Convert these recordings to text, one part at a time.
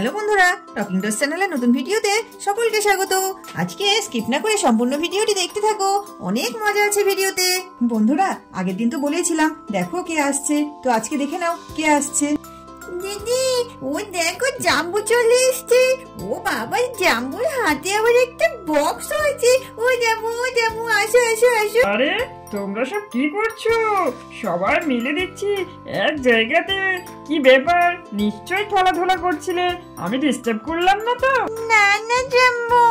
Hello বন্ধুরা, talking DOS চ্যানেলের নতুন ভিডিওতে সকলকে স্বাগত। আজকে স্কিপ না করে সম্পূর্ণ ভিডিওটি দেখতে থাকো, অনেক মজা আছে ভিডিওতে। বন্ধুরা, আগের দিন তো বলেছিলাম দেখো কে আসছে, তো আজকে দেখে নাও কে আসছে। দিদি, ও দেখো জাম্বু চলে এসছে। ও বাবা, জাম্বুর হাতে আবার একটা বক্স আছে। ও জাম্বু, আসো আসো আসো। আরে তোমরা সব কি করছো? সবাই মিলে দেখছি এক জায়গাতে। কি ব্যাপার? নিশ্চয়ই খেলাধুলা করছিলে, আমি ডিস্টার্ব করলাম না তো? না না জাম্বু,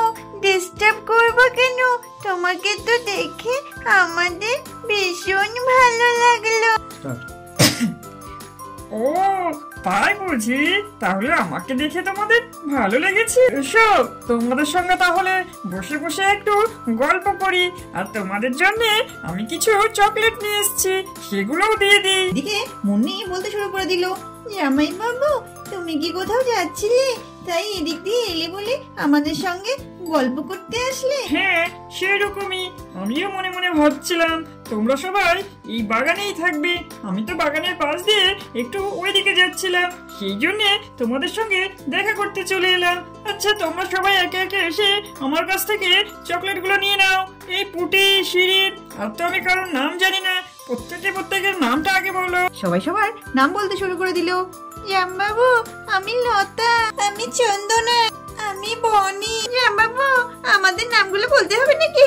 ডিস্টার্ব করবো কেন? তোমাকে তো দেখে আমাদের ভীষণ ভালো লাগলো। ও তাই বুঝি? তাহলে আমাকে দেখে তোমাদের ভালো লেগেছে। এসো তোমাদের সঙ্গে তাহলে বসে বসে একটু গল্প করি। আর তোমাদের জন্য আমি কিছু চকলেট নিয়ে এসেছি, সেগুলোও দিয়ে দিই। এদিকে মুন্নি বলতে শুরু করে দিল, জামাই বাবু তুমি কি কোথাও যাচ্ছিলে, তাই এদিক দিয়ে এলে বলে আমাদের সঙ্গে গল্প করতে আসলে? হ্যাঁ সেরকমই, আমিও মনে মনে ভাবছিলাম তোমরা সবাই এই বাগানেই থাকবে। আমি তো বাগানের পাশ দিয়ে একটু ওইদিকে যাচ্ছিলাম, সেই জন্য তোমাদের সঙ্গে দেখা করতে চলে এলাম। আচ্ছা তোমরা সবাই একে একে এসে আমার কাছ থেকে চকলেটগুলো নিয়ে নাও। এই পুটি, শিরিন, আর তো আমি কারোর নাম জানি না, প্রত্যেকের নামটা আগে বলো। সবাই সবার নাম বলতে শুরু করে দিল। জামবাবু, আমি লতা, আমি চন্দনা, আমি বনি। জামবাবু, আমাদের নামগুলো বলতে হবে নাকি?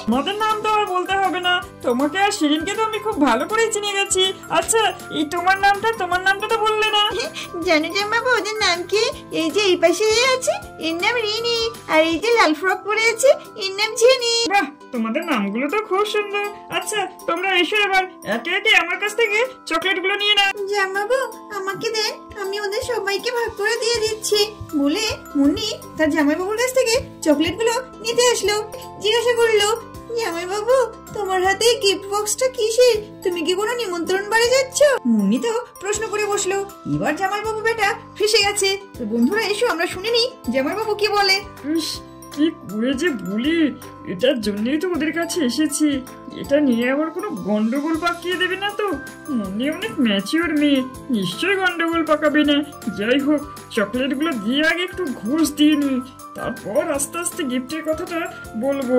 আমাদের নাম তো আর বলতে হবে না, তোমাকে আর শিরিনকে তো আমি খুব ভালো করেই চিনে গেছি। আচ্ছা এই তোমার নামটা তো বললে না। জানো জামবাবু ওদের নাম কি? এই যে এই পাশে আছে এর নাম রিনি, আর এই যে লাল ফ্রক পরে আছে এর নাম জেনি। বাহ, তোমাদের নামগুলো তো খুব সুন্দর। আচ্ছা তোমরা এসো এবার একে একে আমার কাছ থেকে চকলেটগুলো নিয়ে নাও। জামবাবু আমাকে দেন, আমি ওদের সবাইকে ভাগ করে দিয়ে দিচ্ছি বলে মুন্নি তার জামাইবাবুর কাছ থেকে চকলেটগুলো নিতে আসলো। জিজ্ঞাসা করলো, জামাইবাবু তোমার হাতে গিফট বক্সটা কিসের? তুমি কি কোনো নিমন্ত্রণ বাড়ি যাচ্ছ? মুন্নি তো প্রশ্ন করে বসলো। এবার জামাইবাবু বেটা ফেসে গেছে। তো বন্ধুরা এসো আমরা শুনে নি জামাইবাবু কি বলে। ইস, কি করে যে বলি, এটার জন্যই তো ওদের কাছে এসেছি। এটা নিয়ে আবার কোনো গন্ডগোল পাকিয়ে দেবে না তো? মনে অনেক ম্যাচিওর মেয়ে, নিশ্চয়ই গন্ডগোল পাকাবে না। যাই হোক, চকলেটগুলো দিয়ে আগে একটু ঘুষ দিয়ে নি, তারপর আস্তে আস্তে গিফটের কথাটা বলবো।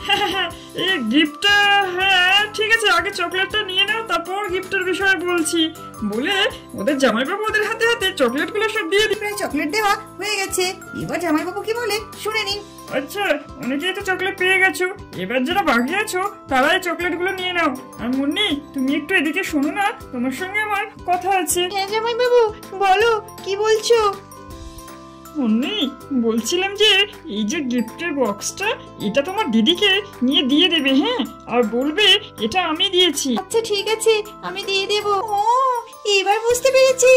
হ্যাঁ, এই গিফটটা, হ্যাঁ ঠিক আছে, আগে চকলেটটা নিয়ে নাও, তারপর গিফটের বিষয়ে বলছি বলে ওদের জামাইবাবু ওদের হাতে হাতে চকলেটগুলো সব দিয়ে দিই। প্রায় চকলেট দেওয়া হয়ে গেছে, এবার জামাইবাবু কি বলে শুনে নিন। আচ্ছা, অনেকেই তো চকলেট পেয়ে গেছো, এবার যারা বাকি আছো তারাই চকলেটগুলো নিয়ে নাও। আর মুন্নি, তুমি একটু এদিকে শোনো না, তোমার সঙ্গে আমার কথা আছে। হ্যাঁ জামাইবাবু বলো, কি বলছো? মুন্নি, বলছিলাম যে এই যে গিফটের বক্সটা, এটা তোমার দিদিকে নিয়ে দিয়ে দেবে, হ্যাঁ, আর বলবে এটা আমি দিয়েছি। আচ্ছা ঠিক আছে, আমি দিয়ে দেব। ও এবার বুঝতে পেরেছি,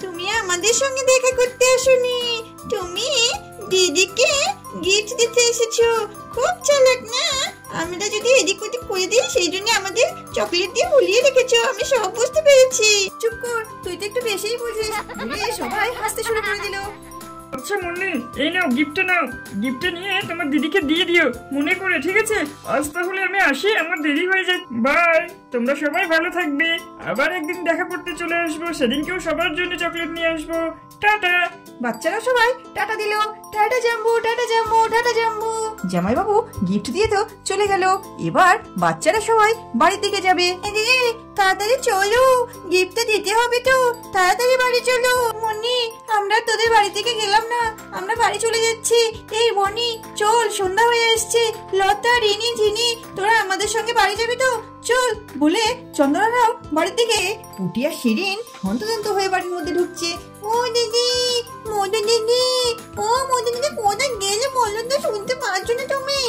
তুমি আমাদের সঙ্গে দেখা করতে আসোনি, তুমি দিদিকে গিফট দিতে এসেছো। খুব চালাক না? আমরা যদি এদিক ওদিক করে দিই, সেই জন্য আমাদের চকলেট দিয়ে ভুলিয়ে রেখেছো। আমি সব বুঝতে পেরেছি। চুপ কর, তুই তো একটু বেশিই বুঝিস। সবাই হাসতে শুরু করে দিল। আচ্ছা মুন্নি, এই নাও গিফটটা নাও, গিফটটা নিয়ে তোমার দিদিকে দিয়ে দিও মনে করে, ঠিক আছে? আজ তাহলে আমি আসি, আমার দেরি হয়ে যায়। বাই, তোমরা সবাই ভালো থাকবে। আবার একদিন দেখা করতে চলে আসবো, সেদিনকেও সবার জন্য চকলেট নিয়ে আসবো। টাটা। বাচ্চারা সবাই টাটা দিল। টাটা জাম্বু, টাটা জাম্বু, টাটা জাম্বু। জামাইবাবু গিফট দিয়ে তো চলে গেল। এবার বাচ্চারা সবাই বাড়ির দিকে যাবে। তাড়াতাড়ি চলো, গিফটটা দিতে হবে তো, তাড়াতাড়ি বাড়ি চলো। মনি, আমরা তোদের বাড়ি থেকে গেলাম না, আমরা বাড়ি চলে যাচ্ছি। এই বনি চল, সন্ধ্যা হয়ে আসছে। লতা, রিনি, ঝিনি, তোরা আমাদের সঙ্গে বাড়ি যাবি তো? চল বলে চন্দনারাও বাড়ির দিকে। পুটিয়া শিরিন হন্তদন্ত হয়ে বাড়ির মধ্যে ঢুকছে। ও দিদি, মধু দিদি, ও মধু দিদি কোথায় গেলে বলো তো, শুনতে পাচ্ছ না তুমি?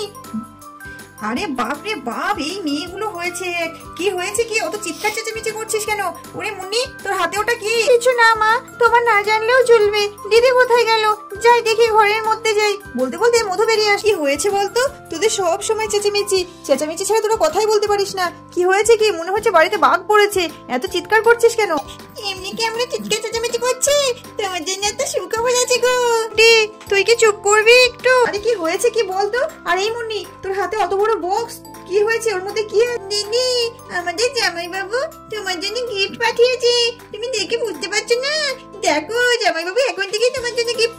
আরে বাপ রে বাপ, এই মেয়েগুলো হয়েছে কি? হয়েছে কি? অত চিৎকার চেঁচামেচি করছিস কেন? ওরে মুন্নি, তোর হাতে ওটা কি? কিছু না মা, তোমার না জানলেও চলবে। দিদি কোথায় গেল? যাই দেখি, ঘরের মধ্যে যাই। বলতে বলতে মধু বেরিয়ে আসি। হয়েছে বলতো? তোদের সব সময় চেঁচামেচি ছাড়া তোরা কথাই বলতে পারিস না। কি হয়েছে কি? মনে হচ্ছে বাড়িতে বাঘ পড়েছে, এত চিৎকার করছিস কেন? এমনি কি আমরা চিৎকার চেঁচামেচি করছি? তোমার জন্য এত সুখবর আছে গো। তুই কি চুপ করবি একটু? আরে কি হয়েছে কি বলতো? আর এই মুন্নি, তোর হাতে অত বড় বক্স, কি হয়েছে? ওর মধ্যে কি? দিদি, আমাদের জামাইবাবু তোমার জন্য গিফট পাঠিয়েছে। তুমি দেখে বুঝতে পারছো না? দেখো, জামাইবাবু এখন থেকে তোমার জন্য গিফট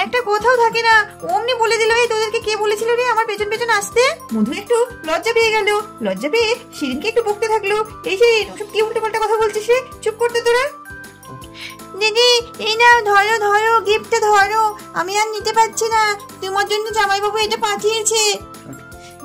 একটা কোথাও থাকে না, অমনি বলে দিল। এই তোদেরকে কে বলেছিল রে আমার পেছন পেছন আসতে? মধু একটু লজ্জা পেয়ে গেল, লজ্জা পেয়ে শিরিনকে একটু বকতে থাকলো। এই শিরিন, ওসব কি উল্টো পাল্টা কথা বলছিস রে? চুপ করতে তোরা। দিদি এই নাও, ধরো ধরো, গিফটটা ধরো, আমি আর নিতে পারছি না, তোমার জন্য জামাইবাবু এটা পাঠিয়েছে।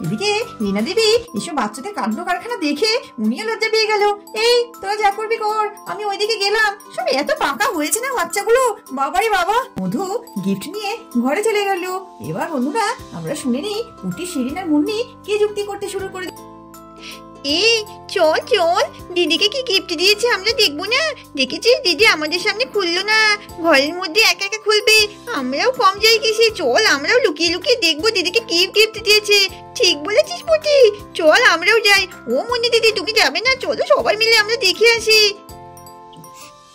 এদিকে রিনা দেবী এসব বাচ্চাদের কাণ্ড কারখানা দেখে উনিও লজ্জা পেয়ে গেল। এই তোরা যা করবি কর, আমি ওইদিকে গেলাম। সব এত পাকা হয়েছে না বাচ্চাগুলো, বাবারে বাবা। মধু গিফট নিয়ে ঘরে চলে গেল। এবার বন্ধুরা আমরা শুনে নিই পুটি, শিরিন আর মুন্নি কি যুক্তি করতে শুরু করে। এই চল চল, দিদিকে কি গিফট দিয়েছে আমরা দেখবো না? দেখেছিস দিদি আমাদের সামনে খুললো না, ঘরের মধ্যে একা একা খুলবে। আমরাও কম যাই কিসে, চল আমরাও লুকিয়ে লুকিয়ে দেখবো দিদিকে কি গিফট দিয়েছে। ঠিক বলেছিস পুটি, চল আমরাও যাই। ও মুন্নি দিদি তুমি যাবে না? চলো সবাই মিলে আমরা দেখে আসি।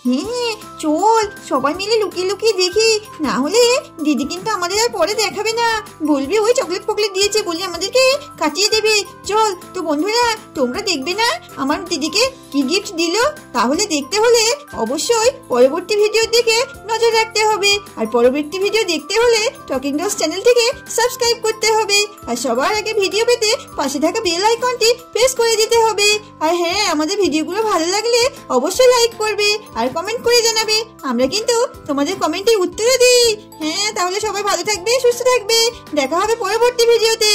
হ্যাঁ চল, সবাই মিলে লুকিয়ে লুকিয়ে দেখি, না হলে দিদি কিন্তু আমাদের আর পরে দেখাবে না, বলবে ওই চকলেট ফকলেট দিয়েছে বলে আমাদেরকে কাটিয়ে দেবে। চল তো বন্ধুরা, তোমরা দেখবে না আমার দিদিকে কি গিফট দিল? তাহলে দেখতে হলে অবশ্যই পরবর্তী ভিডিও দিকে নজর রাখতে হবে, আর পরবর্তী ভিডিও দেখতে হলে টকিং ডগস চ্যানেলটিকে সাবস্ক্রাইব করতে হবে, আর সবার আগে ভিডিও পেতে পাশে থাকা বেল আইকনটি প্রেস করে দিতে হবে। আর হ্যাঁ, আমাদের ভিডিওগুলো ভালো লাগলে অবশ্যই লাইক করবে আর কমেন্ট করে জানাবে, আমরা কিন্তু তোমাদের কমেন্টের উত্তরও দিই। হ্যাঁ, তাহলে সবাই ভালো থাকবে, সুস্থ থাকবে, দেখা হবে পরবর্তী ভিডিওতে।